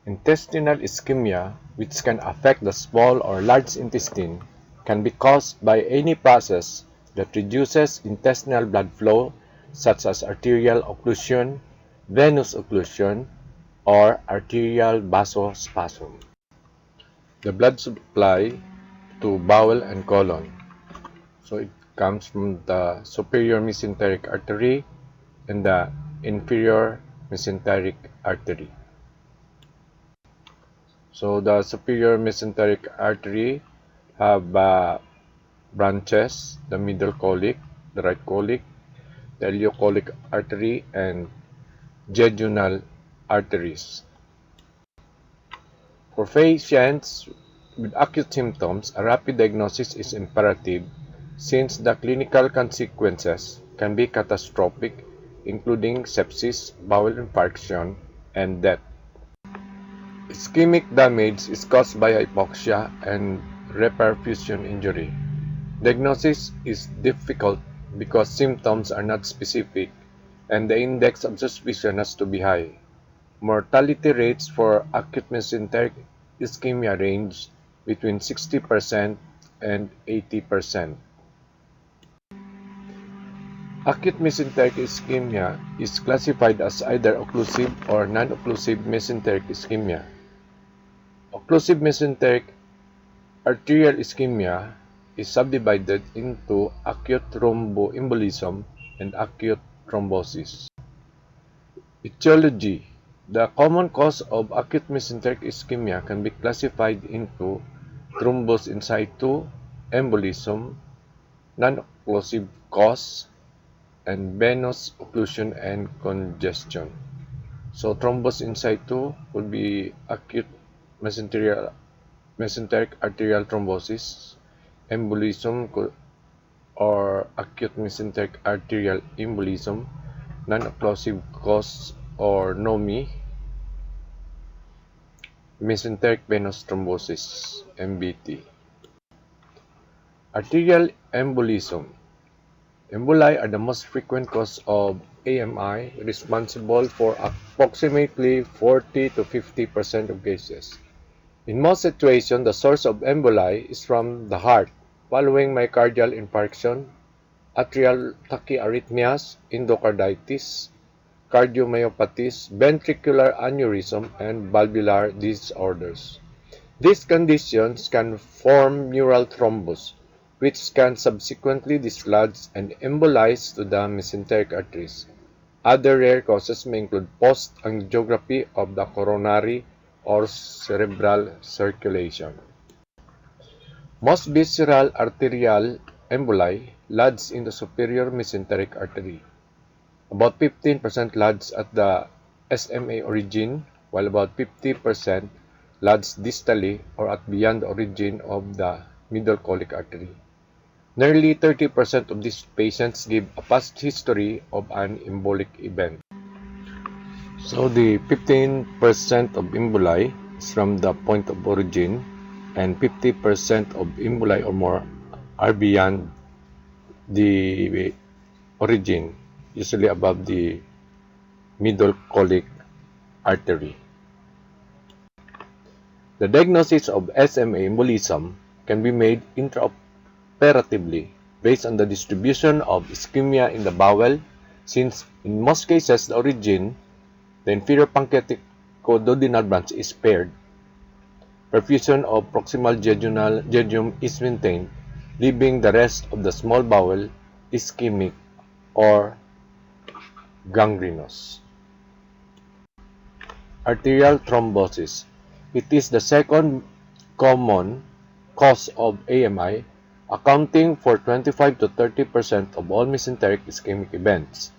Intestinal ischemia, which can affect the small or large intestine, can be caused by any process that reduces intestinal blood flow, such as arterial occlusion, venous occlusion, or arterial vasospasm. The blood supply to bowel and colon. So it comes from the superior mesenteric artery and the inferior mesenteric artery. So the superior mesenteric artery have branches, the middle colic, the right colic, the ileocolic artery, and jejunal arteries. For patients with acute symptoms, a rapid diagnosis is imperative since the clinical consequences can be catastrophic, including sepsis, bowel infarction, and death. Ischemic damage is caused by hypoxia and reperfusion injury. Diagnosis is difficult because symptoms are not specific and the index of suspicion has to be high. Mortality rates for acute mesenteric ischemia range between 60% and 80%. Acute mesenteric ischemia is classified as either occlusive or non-occlusive mesenteric ischemia. Occlusive mesenteric arterial ischemia is subdivided into acute thromboembolism and acute thrombosis. Etiology. The common cause of acute mesenteric ischemia can be classified into thrombus in situ, embolism, non-occlusive cause, and venous occlusion and congestion. So thrombus in situ would be acute mesenteric arterial thrombosis, embolism or acute mesenteric arterial embolism, non-occlusive cause or NOMI, mesenteric venous thrombosis, MVT. Arterial embolism. Emboli are the most frequent cause of AMI, responsible for approximately 40 to 50% of cases. In most situations, the source of emboli is from the heart, following myocardial infarction, atrial tachyarrhythmias, endocarditis, cardiomyopathies, ventricular aneurysm, and valvular disorders. These conditions can form mural thrombus, which can subsequently dislodge and embolize to the mesenteric arteries. Other rare causes may include post-angiography of the coronary or cerebral circulation. Most visceral arterial emboli lodge in the superior mesenteric artery. About 15% lodge at the SMA origin, while about 50% lodge distally or at beyond the origin of the middle colic artery. Nearly 30% of these patients give a past history of an embolic event. So the 15% of emboli is from the point of origin, and 50% of emboli or more are beyond the origin, usually above the middle colic artery. The diagnosis of SMA embolism can be made intraoperatively based on the distribution of ischemia in the bowel, since in most cases the origin, the inferior pancreatic duodenal branch, is spared. Perfusion of proximal jejunum is maintained, leaving the rest of the small bowel ischemic or gangrenous. Arterial thrombosis. It is the second common cause of AMI, accounting for 25 to 30% of all mesenteric ischemic events.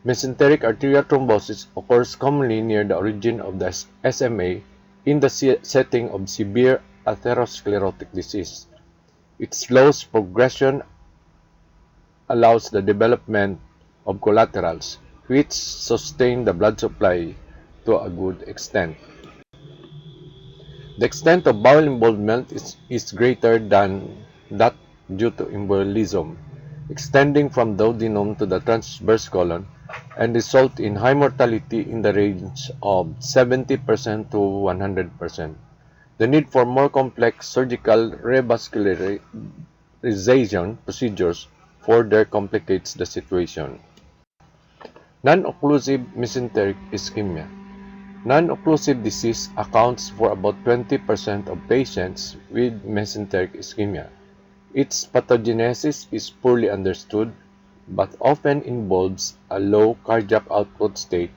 Mesenteric arterial thrombosis occurs commonly near the origin of the SMA in the setting of severe atherosclerotic disease. Its slow progression allows the development of collaterals, which sustain the blood supply to a good extent. The extent of bowel involvement is greater than that due to embolism, extending from duodenum to the transverse colon, and result in high mortality in the range of 70% to 100%. The need for more complex surgical revascularization procedures further complicates the situation. Non-occlusive mesenteric ischemia. Non-occlusive disease accounts for about 20% of patients with mesenteric ischemia. Its pathogenesis is poorly understood, but often involves a low cardiac output state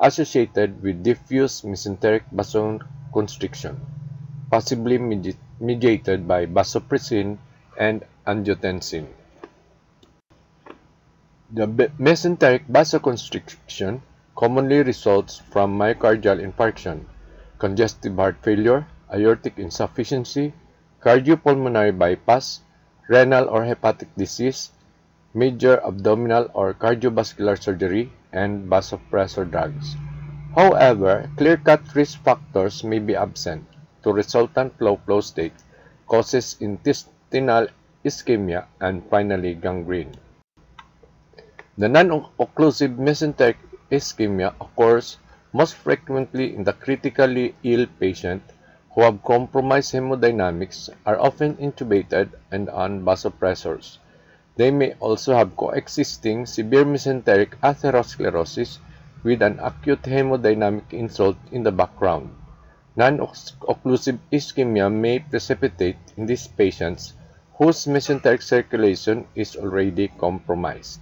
associated with diffuse mesenteric vasoconstriction, possibly mediated by vasopressin and angiotensin. The mesenteric vasoconstriction commonly results from myocardial infarction, congestive heart failure, aortic insufficiency, cardiopulmonary bypass, renal or hepatic disease, major abdominal or cardiovascular surgery, and vasopressor drugs. However, clear-cut risk factors may be absent to resultant flow state, causes intestinal ischemia, and finally gangrene. The non-occlusive mesenteric ischemia occurs most frequently in the critically ill patient who have compromised hemodynamics, are often intubated and on vasopressors. They may also have coexisting severe mesenteric atherosclerosis with an acute hemodynamic insult in the background. Non-occlusive ischemia may precipitate in these patients whose mesenteric circulation is already compromised.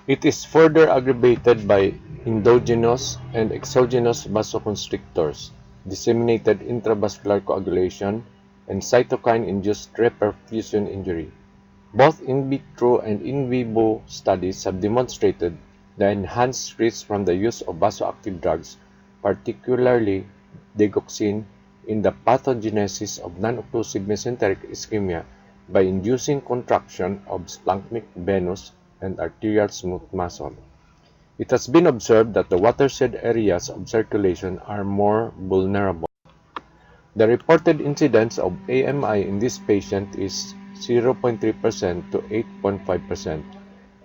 It is further aggravated by endogenous and exogenous vasoconstrictors, disseminated intravascular coagulation, and cytokine-induced reperfusion injury. Both in vitro and in vivo studies have demonstrated the enhanced risk from the use of vasoactive drugs, particularly digoxin, in the pathogenesis of non-occlusive mesenteric ischemia by inducing contraction of splanchnic venous and arterial smooth muscle. It has been observed that the watershed areas of circulation are more vulnerable. The reported incidence of AMI in this patient is 0.3% to 8.5%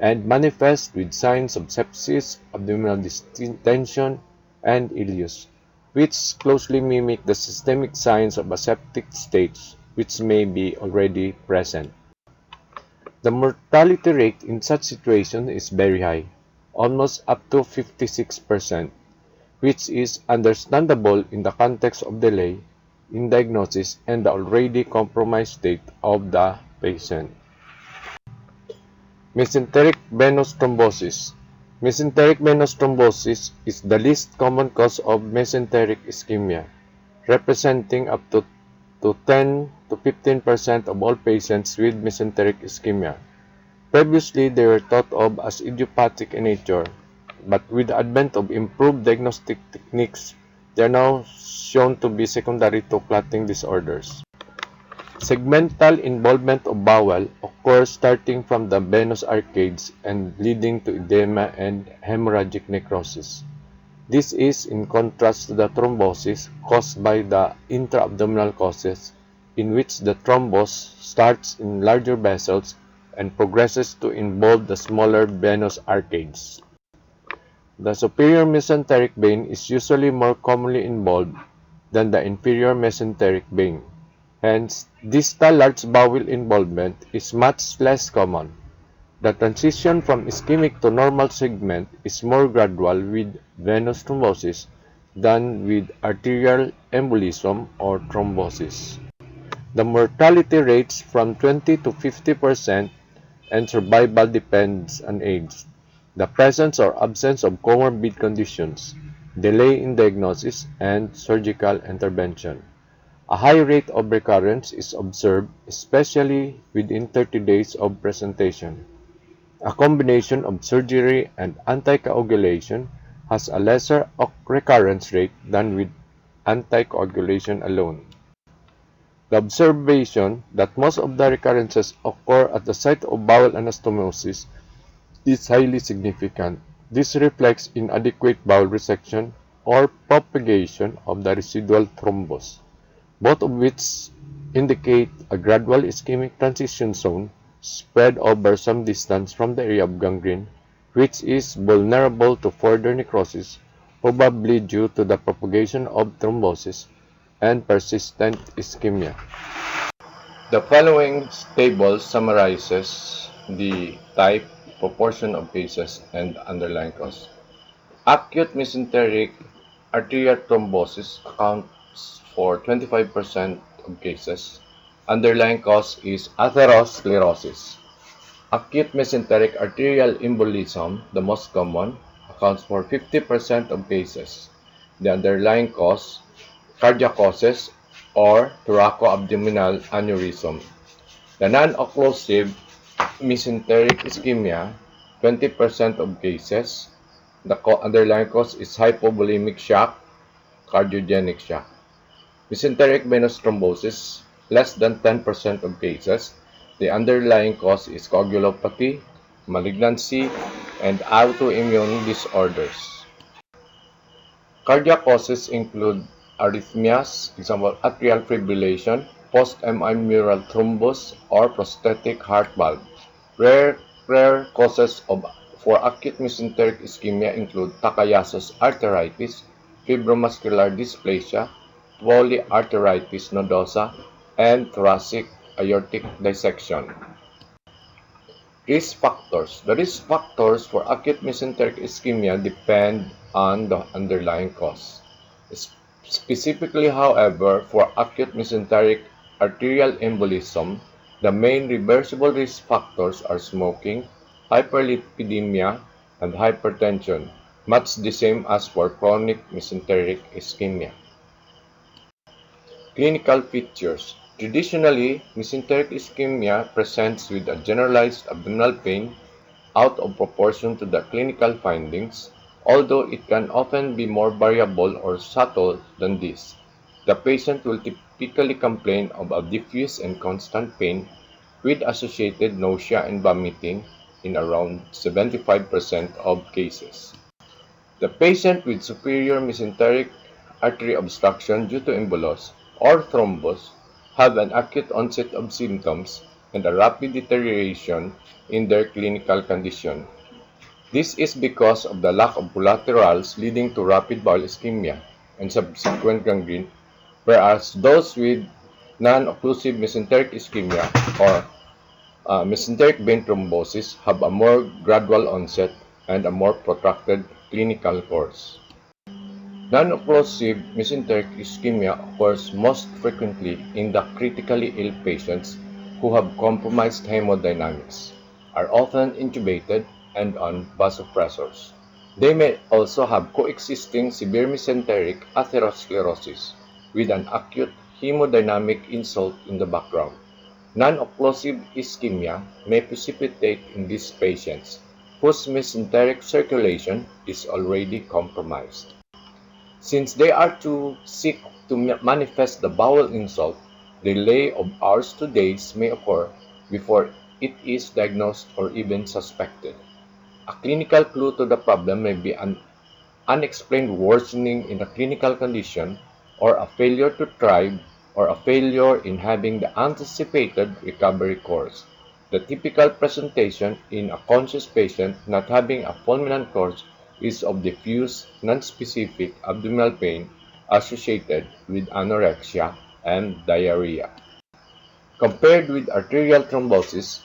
and manifests with signs of sepsis, abdominal distension, and ileus, which closely mimic the systemic signs of aseptic states which may be already present. The mortality rate in such situations is very high, almost up to 56%, which is understandable in the context of delay in diagnosis and the already compromised state of the patient. Mesenteric venous thrombosis. Mesenteric venous thrombosis is the least common cause of mesenteric ischemia, representing up to 10 to 15% of all patients with mesenteric ischemia. Previously, they were thought of as idiopathic in nature, but with the advent of improved diagnostic techniques, they are now shown to be secondary to clotting disorders. Segmental involvement of bowel occurs starting from the venous arcades and leading to edema and hemorrhagic necrosis. This is in contrast to the thrombosis caused by the intra-abdominal causes, in which the thrombus starts in larger vessels and progresses to involve the smaller venous arcades. The superior mesenteric vein is usually more commonly involved than the inferior mesenteric vein. Hence, distal large bowel involvement is much less common. The transition from ischemic to normal segment is more gradual with venous thrombosis than with arterial embolism or thrombosis. The mortality rates from 20 to 50% and survival depends on age, the presence or absence of comorbid conditions, delay in diagnosis, and surgical intervention. A high rate of recurrence is observed, especially within 30 days of presentation. A combination of surgery and anticoagulation has a lesser recurrence rate than with anticoagulation alone. The observation that most of the recurrences occur at the site of bowel anastomosis is highly significant. This reflects inadequate bowel resection or propagation of the residual thrombus, both of which indicate a gradual ischemic transition zone spread over some distance from the area of gangrene which is vulnerable to further necrosis, probably due to the propagation of thrombosis and persistent ischemia. The following table summarizes the type, proportion of cases, and underlying cause. Acute mesenteric arterial thrombosis accounts for 25% of cases. Underlying cause is atherosclerosis. Acute mesenteric arterial embolism, the most common, accounts for 50% of cases. The underlying cause, cardiac causes or thoracoabdominal aneurysm. The non-occlusive mesenteric ischemia, 20% of cases. The underlying cause is hypovolemic shock, cardiogenic shock. Mesenteric venous thrombosis, less than 10% of cases. The underlying cause is coagulopathy, malignancy, and autoimmune disorders. Cardiac causes include arrhythmias, example atrial fibrillation, post-MI mural thrombus, or prosthetic heart valve. Rare causes for acute mesenteric ischemia include Takayasu arteritis, fibromuscular dysplasia, polyarteritis nodosa, and thoracic aortic dissection. Risk factors. The risk factors for acute mesenteric ischemia depend on the underlying cause. Specifically, however, for acute mesenteric arterial embolism, the main reversible risk factors are smoking, hyperlipidemia, and hypertension, much the same as for chronic mesenteric ischemia. Clinical features. Traditionally, mesenteric ischemia presents with a generalized abdominal pain out of proportion to the clinical findings, although it can often be more variable or subtle than this. The patient will typically complain of a diffuse and constant pain with associated nausea and vomiting in around 75% of cases. The patient with superior mesenteric artery obstruction due to embolus or thrombus have an acute onset of symptoms and a rapid deterioration in their clinical condition. This is because of the lack of collaterals leading to rapid bowel ischemia and subsequent gangrene, whereas those with non-occlusive mesenteric ischemia or mesenteric vein thrombosis have a more gradual onset and a more protracted clinical course. Non-occlusive mesenteric ischemia occurs most frequently in the critically ill patients who have compromised hemodynamics, are often intubated, and on vasopressors. They may also have coexisting severe mesenteric atherosclerosis with an acute hemodynamic insult in the background. Non-occlusive ischemia may precipitate in these patients whose mesenteric circulation is already compromised. Since they are too sick to manifest the bowel insult, delay of hours to days may occur before it is diagnosed or even suspected. A clinical clue to the problem may be an unexplained worsening in the clinical condition, or a failure to thrive, or a failure in having the anticipated recovery course. The typical presentation in a conscious patient not having a fulminant course is of diffuse, nonspecific abdominal pain associated with anorexia and diarrhea. Compared with arterial thrombosis,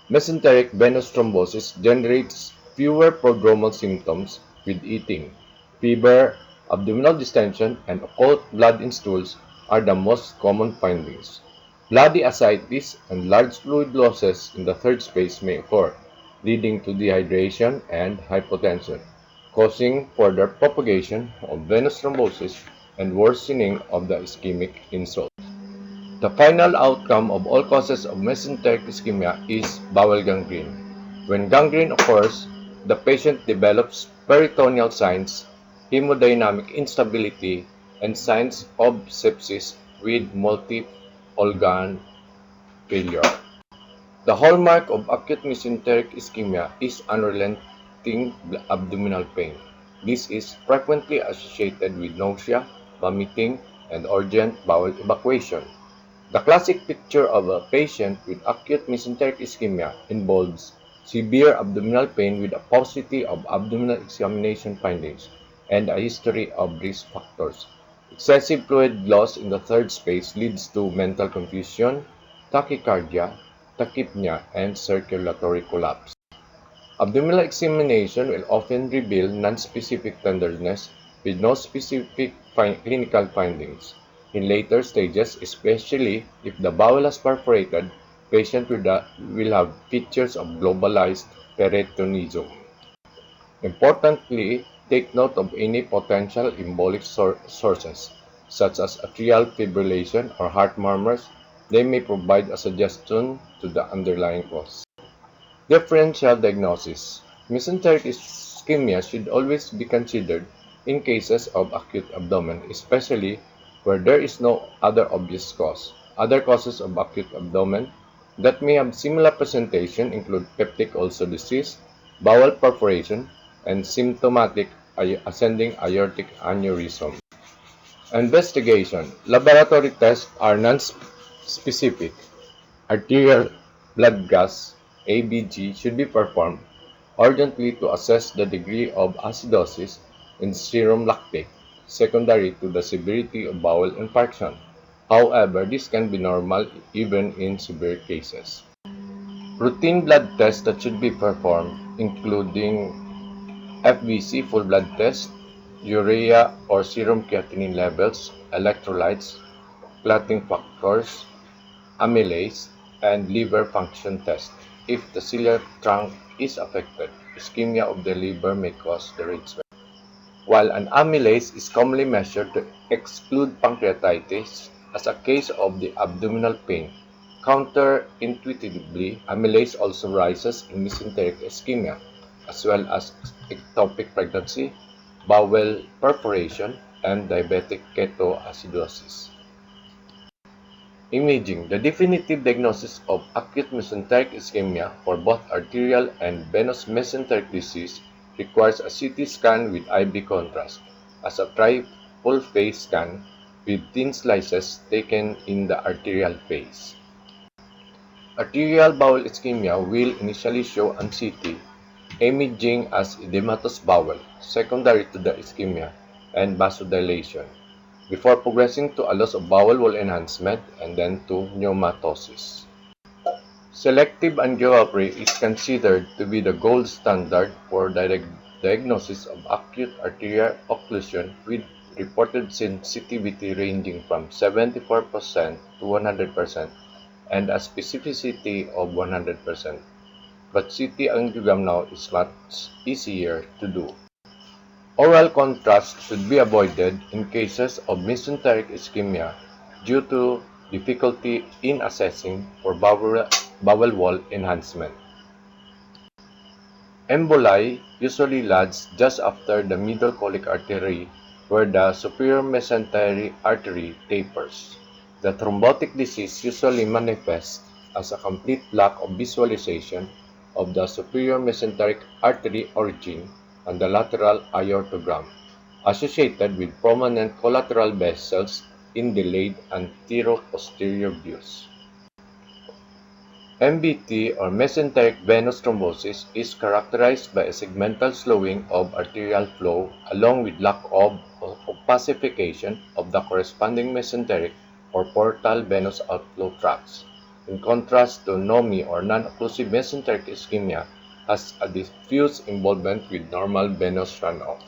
mesenteric venous thrombosis generates fewer prodromal symptoms with eating. Fever, abdominal distension, and occult blood in stools are the most common findings. Bloody ascites and large fluid losses in the third space may occur, leading to dehydration and hypotension, causing further propagation of venous thrombosis and worsening of the ischemic insult. The final outcome of all causes of mesenteric ischemia is bowel gangrene. When gangrene occurs, the patient develops peritoneal signs, hemodynamic instability, and signs of sepsis with multi-organ failure. The hallmark of acute mesenteric ischemia is unrelenting abdominal pain. This is frequently associated with nausea, vomiting, and urgent bowel evacuation. The classic picture of a patient with acute mesenteric ischemia involves severe abdominal pain with a paucity of abdominal examination findings, and a history of risk factors. Excessive fluid loss in the third space leads to mental confusion, tachycardia, tachypnea, and circulatory collapse. Abdominal examination will often reveal nonspecific tenderness with no specific clinical findings. In later stages, especially if the bowel has perforated, patient will have features of globalized peritonism. Importantly, take note of any potential embolic sources, such as atrial fibrillation or heart murmurs. They may provide a suggestion to the underlying cause. Differential diagnosis. Mesenteric ischemia should always be considered in cases of acute abdomen, especially where there is no other obvious cause. Other causes of acute abdomen that may have similar presentation include peptic ulcer disease, bowel perforation, and symptomatic ascending aortic aneurysm. Investigation. Laboratory tests are non-specific. Arterial blood gas (ABG) should be performed urgently to assess the degree of acidosis in serum lactate, secondary to the severity of bowel infarction. However, this can be normal even in severe cases. Routine blood tests that should be performed, including FBC full blood test, urea or serum creatinine levels, electrolytes, clotting factors, amylase, and liver function test. If the ciliary trunk is affected, ischemia of the liver may cause the red sweat. While an amylase is commonly measured to exclude pancreatitis as a case of the abdominal pain, counterintuitively, amylase also rises in mesenteric ischemia, as well as ectopic pregnancy, bowel perforation, and diabetic ketoacidosis. Imaging. The definitive diagnosis of acute mesenteric ischemia for both arterial and venous mesenteric disease requires a CT scan with IV contrast, as a triple phase scan with thin slices taken in the arterial phase. Arterial bowel ischemia will initially show on CT imaging as edematous bowel, secondary to the ischemia, and vasodilation, before progressing to a loss of bowel wall enhancement and then to pneumatosis. Selective angiography is considered to be the gold standard for diagnosis of acute arterial occlusion with reported sensitivity ranging from 74% to 100% and a specificity of 100%. But CT angiogram now is much easier to do. Oral contrast should be avoided in cases of mesenteric ischemia due to difficulty in assessing for bowel wall enhancement. Emboli usually lands just after the middle colic artery where the superior mesenteric artery tapers. The thrombotic disease usually manifests as a complete lack of visualization of the superior mesenteric artery origin on the lateral aortogram, associated with prominent collateral vessels in delayed antero-posterior views. MVT or mesenteric venous thrombosis is characterized by a segmental slowing of arterial flow along with lack of opacification of the corresponding mesenteric or portal venous outflow tracts. In contrast to NOMI or non-occlusive mesenteric ischemia has a diffuse involvement with normal venous runoff.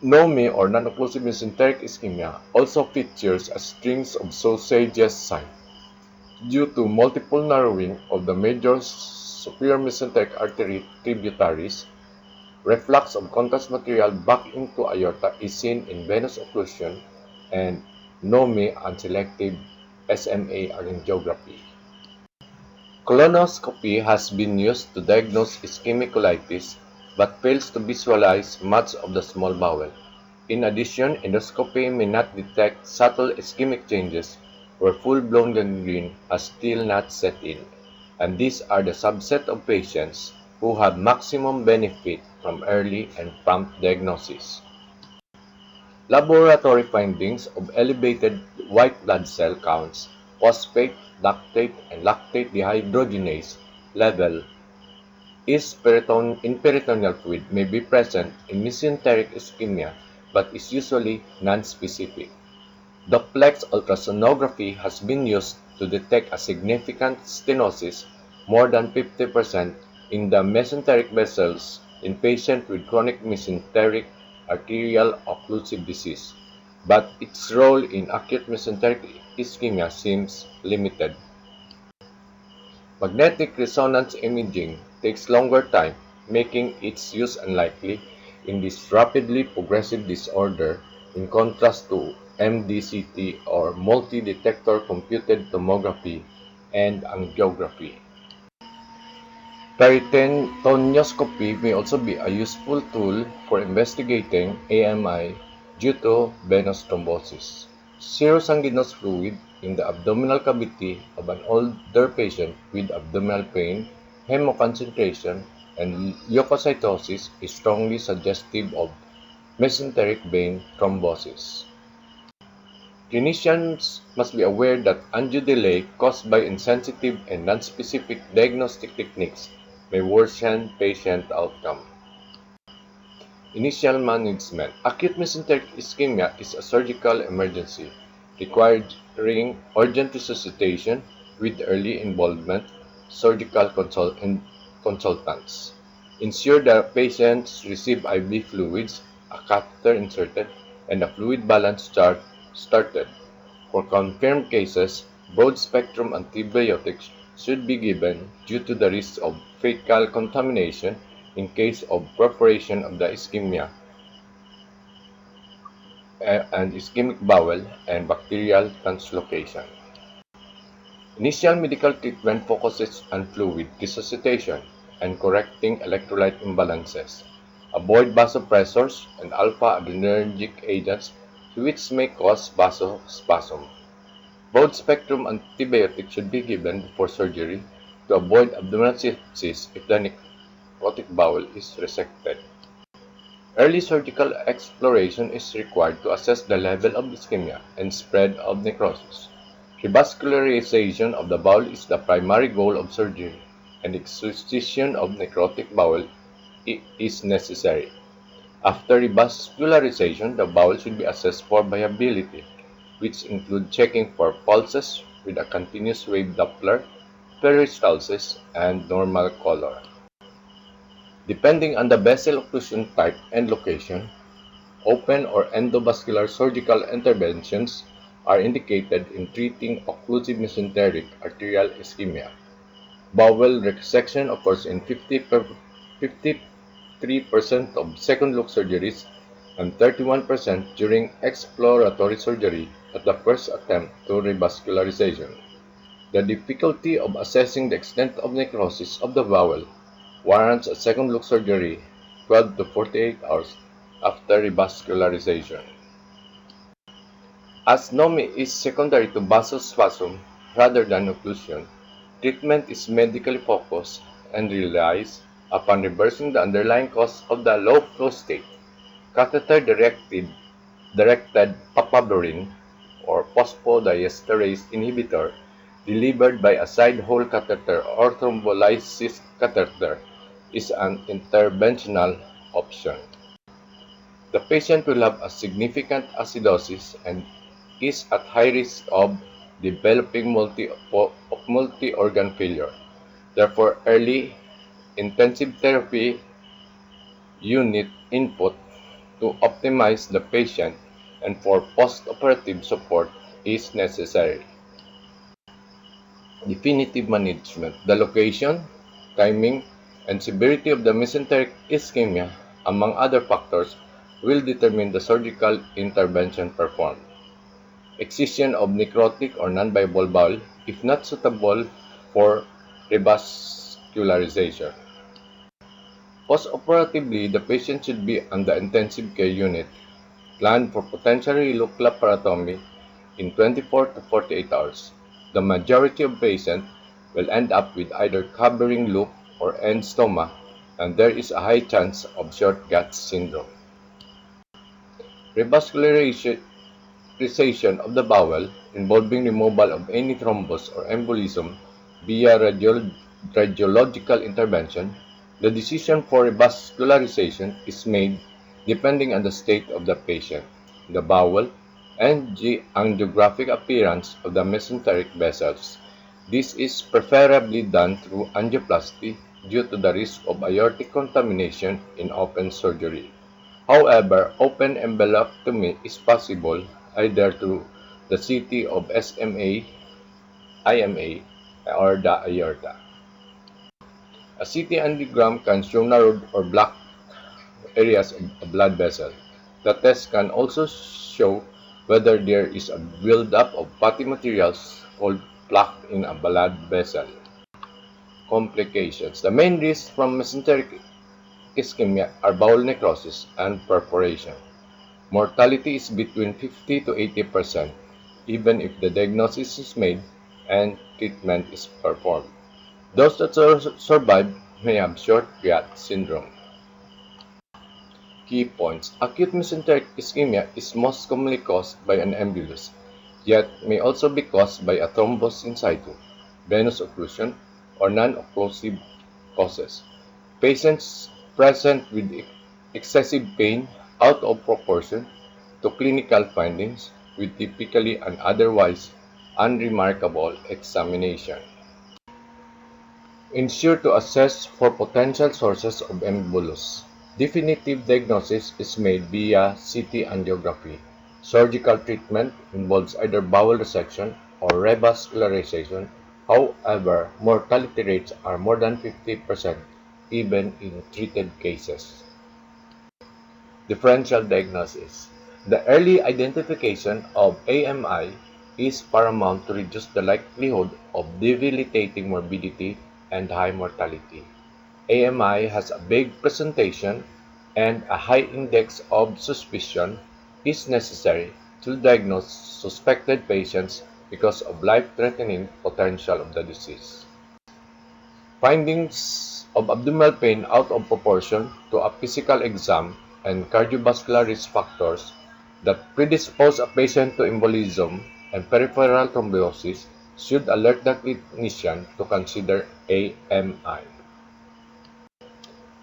NOMI or non-occlusive mesenteric ischemia also features a strings of sausages sign due to multiple narrowing of the major superior mesenteric artery tributaries. Reflux of contrast material back into aorta is seen in venous occlusion and NOMI and selective SMA angiography. Colonoscopy has been used to diagnose ischemic colitis but fails to visualize much of the small bowel. In addition, endoscopy may not detect subtle ischemic changes where full-blown gangrene has still not set in, and these are the subset of patients who have maximum benefit from early and prompt diagnosis. Laboratory findings of elevated white blood cell counts, phosphate, lactate, and lactate dehydrogenase level in peritoneal fluid may be present in mesenteric ischemia but is usually non-specific. Duplex ultrasonography has been used to detect a significant stenosis, more than 50%, in the mesenteric vessels in patients with chronic mesenteric arterial occlusive disease, but its role in acute mesenteric ischemia seems limited. Magnetic resonance imaging takes longer time, making its use unlikely in this rapidly progressive disorder in contrast to MDCT or multi-detector computed tomography and angiography. Peritonioscopy may also be a useful tool for investigating AMI due to venous thrombosis. Serosanguinous fluid in the abdominal cavity of an older patient with abdominal pain, hemoconcentration, and leukocytosis is strongly suggestive of mesenteric vein thrombosis. Clinicians must be aware that undue delay caused by insensitive and nonspecific diagnostic techniques may worsen patient outcome. Initial management. Acute mesenteric ischemia is a surgical emergency requiring urgent resuscitation with early involvement surgical consultants. Ensure that patients receive IV fluids, a catheter inserted, and a fluid balance chart started. For confirmed cases, broad-spectrum antibiotics should be given due to the risk of fecal contamination in case of perforation of the ischemia and ischemic bowel and bacterial translocation. Initial medical treatment focuses on fluid resuscitation and correcting electrolyte imbalances. Avoid vasopressors and alpha-adrenergic agents which may cause vasospasm. Broad-spectrum antibiotics should be given before surgery to avoid abdominal sepsis if the necrotic bowel is resected. Early surgical exploration is required to assess the level of ischemia and spread of necrosis. Revascularization of the bowel is the primary goal of surgery, and excision of necrotic bowel is necessary. After revascularization, the bowel should be assessed for viability, which include checking for pulses with a continuous wave Doppler, peristalsis, and normal color. Depending on the vessel occlusion type and location, open or endovascular surgical interventions are indicated in treating occlusive mesenteric arterial ischemia. Bowel resection occurs in 53% of second-look surgeries and 31% during exploratory surgery at the first attempt to revascularization. The difficulty of assessing the extent of necrosis of the bowel warrants a second-look surgery 12 to 48 hours after revascularization. As NOMI is secondary to vasospasm rather than occlusion, treatment is medically focused and relies upon reversing the underlying cause of the low flow state. Catheter-directed papaverine or phosphodiesterase inhibitor delivered by a side-hole catheter or thrombolysis catheter is an interventional option. The patient will have a significant acidosis and is at high risk of developing multi-organ failure. Therefore, early intensive therapy unit input to optimize the patient and for post-operative support is necessary. Definitive management. The location, timing, and severity of the mesenteric ischemia, among other factors, will determine the surgical intervention performed. Excision of necrotic or non-viable bowel, if not suitable for revascularization. Post-operatively, the patient should be on the intensive care unit. Plan for potentially loop laparotomy in 24 to 48 hours. The majority of patients will end up with either covering loop or end stoma, and there is a high chance of short gut syndrome. Revascularization of the bowel involving removal of any thrombus or embolism via radiological intervention, the decision for revascularization is made depending on the state of the patient, the bowel, and the angiographic appearance of the mesenteric vessels. This is preferably done through angioplasty due to the risk of aortic contamination in open surgery. However, open envelopectomy is possible either through the CT of SMA, IMA, or the aorta. A CT angiogram can show narrowed or black areas of a blood vessel. The test can also show whether there is a buildup of fatty materials called plaque in a blood vessel. Complications. The main risks from mesenteric ischemia are bowel necrosis and perforation. Mortality is between 50 to 80%, even if the diagnosis is made and treatment is performed. Those that survive may have short React syndrome. Key points. Acute mesenteric ischemia is most commonly caused by an embolus, yet may also be caused by a thrombus in situ, venous occlusion, or non-occlusive causes. Patients present with excessive pain out of proportion to clinical findings with typically an otherwise unremarkable examination. Ensure to assess for potential sources of embolus. Definitive diagnosis is made via CT angiography. Surgical treatment involves either bowel resection or revascularization. However, mortality rates are more than 50% even in treated cases. Differential diagnosis. The early identification of AMI is paramount to reduce the likelihood of debilitating morbidity and high mortality. AMI has a big presentation and a high index of suspicion is necessary to diagnose suspected patients because of life-threatening potential of the disease. Findings of abdominal pain out of proportion to a physical exam and cardiovascular risk factors that predispose a patient to embolism and peripheral thrombosis should alert the clinician to consider AMI.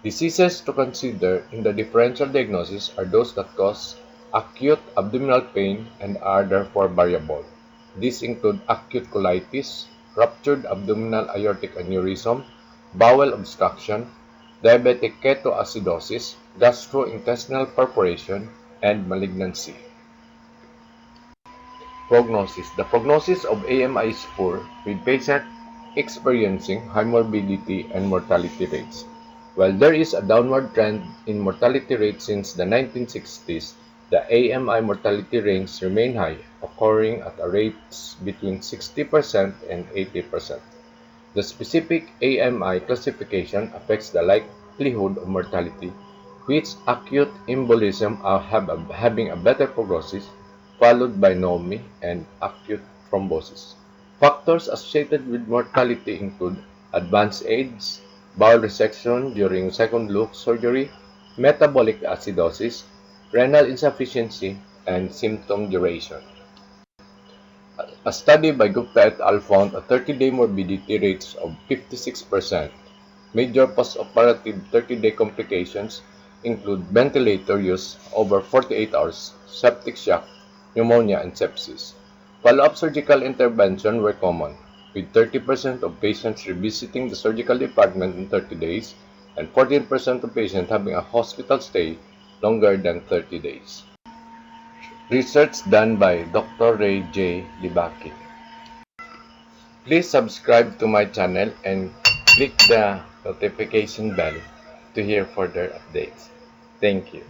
Diseases to consider in the differential diagnosis are those that cause acute abdominal pain and are therefore variable. These include acute colitis, ruptured abdominal aortic aneurysm, bowel obstruction, diabetic ketoacidosis, gastrointestinal perforation, and malignancy. Prognosis. The prognosis of AMI is poor, with patients experiencing high morbidity and mortality rates. While there is a downward trend in mortality rates since the 1960s, the AMI mortality rates remain high, occurring at a rates between 60% and 80%. The specific AMI classification affects the likelihood of mortality, which acute embolism having a better prognosis, followed by NOMI and acute thrombosis. Factors associated with mortality include advanced age, bowel resection during second loop surgery, metabolic acidosis, renal insufficiency, and symptom duration. A study by Gupta et al. Found a 30-day morbidity rates of 56%. Major postoperative 30-day complications include ventilator use over 48 hours, septic shock, pneumonia, and sepsis. Follow-up surgical intervention were common, with 30% of patients revisiting the surgical department in 30 days and 14% of patients having a hospital stay longer than 30 days. Research done by Dr. Ray J. Libaki. Please subscribe to my channel and click the notification bell to hear further updates. Thank you.